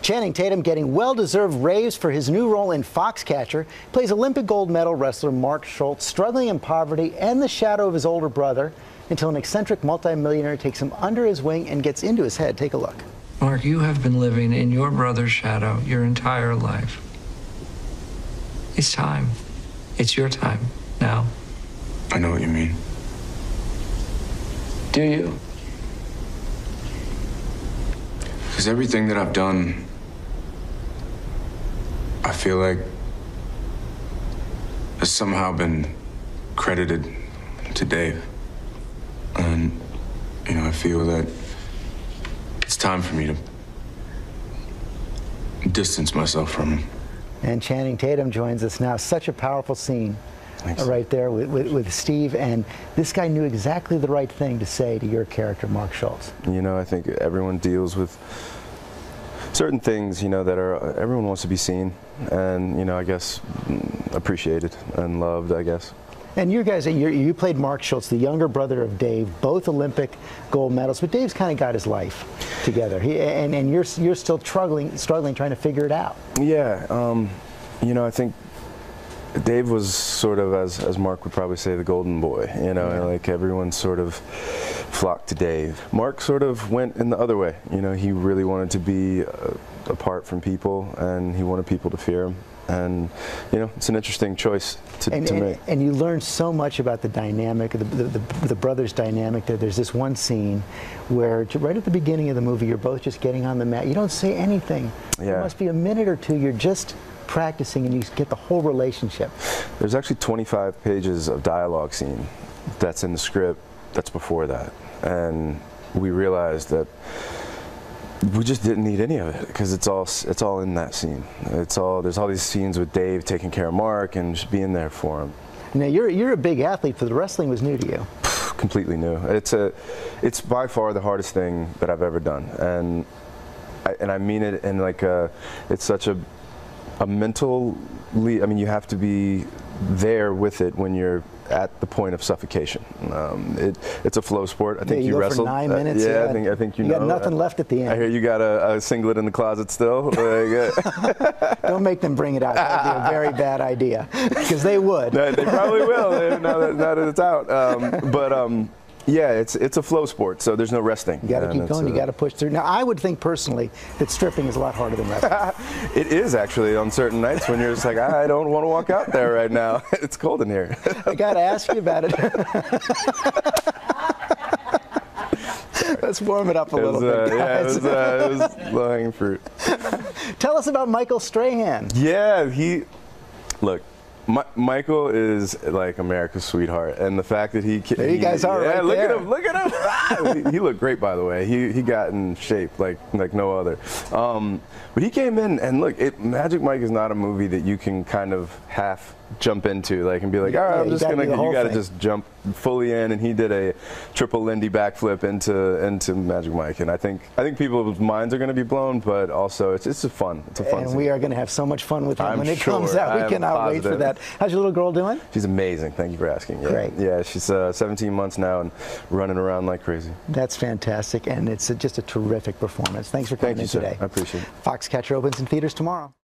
Channing Tatum getting well-deserved raves for his new role in Foxcatcher. Plays Olympic gold medal wrestler Mark Schultz, struggling in poverty and the shadow of his older brother, until an eccentric multimillionaire takes him under his wing and gets into his head. Take a look. Mark, you have been living in your brother's shadow your entire life. It's time. It's your time now. I know what you mean. Do you? Because everything that I've done, I feel like has somehow been credited to Dave. And, you know, I feel that it's time for me to distance myself from him. And Channing Tatum joins us now. Such a powerful scene. Thanks. Right there with Steve, and this guy knew exactly the right thing to say to your character, Mark Schultz. You know, I think everyone deals with certain things, you know, that are, everyone wants to be seen and, you know, I guess appreciated and loved, I guess. And you guys, you played Mark Schultz, the younger brother of Dave, both Olympic gold medals, but Dave's kind of got his life together. And you're still struggling, trying to figure it out. Yeah, you know, I think Dave was sort of, as Mark would probably say, the golden boy, you know, yeah. Like everyone sort of flocked to Dave. Mark sort of went in the other way, you know, he really wanted to be apart from people and he wanted people to fear him. And, you know, it's an interesting choice to make. And you learn so much about the dynamic, the brothers' dynamic. There's this one scene where, right at the beginning of the movie, you're both just getting on the mat. You don't say anything. Yeah. There must be a minute or two, you're just practicing and you get the whole relationship. There's actually 25 pages of dialogue scene that's in the script that's before that. And we realized that we just didn't need any of it because it's all in that scene. There's all these scenes with Dave taking care of Mark and just being there for him. Now you're a big athlete, but the wrestling was new to you. Completely new. It's by far the hardest thing that I've ever done, and I mean it in like it's such a mental, I mean, you have to be there with it when you're at the point of suffocation. It's a flow sport. I think you wrestled for 9 minutes. Yeah, I think you know. Got nothing left at the end. I hear you got a singlet in the closet still. Don't make them bring it out. That would be a very bad idea, because they would. They probably will now that it's out. Yeah, it's a flow sport, so there's no resting. You got to keep going. You got to push through. Now, I would think personally that stripping is a lot harder than wrestling. It is actually on certain nights when you're just like, I don't want to walk out there right now. It's cold in here. I got to ask you about it. Let's warm it up a little bit, guys. Yeah, it was low-hanging fruit. Tell us about Michael Strahan. Yeah, look. Michael is like America's sweetheart, and the fact that there you guys are, right look there. at him, look at him. He looked great, by the way. He got in shape like no other. But he came in, and look, Magic Mike is not a movie that you can kind of half jump into, like, and be like, all right, I'm just gonna. You got to just jump fully in, and he did a triple Lindy backflip into Magic Mike, and I think people's minds are going to be blown, but also it's a fun And scene. we are going to have so much fun with him when it sure. comes out. We cannot wait for that. How's your little girl doing? She's amazing. Thank you for asking. Yeah. Great. Yeah, she's 17 months now and running around like crazy. That's fantastic, and it's just a terrific performance. Thanks for coming in today. I appreciate it. Foxcatcher opens in theaters tomorrow.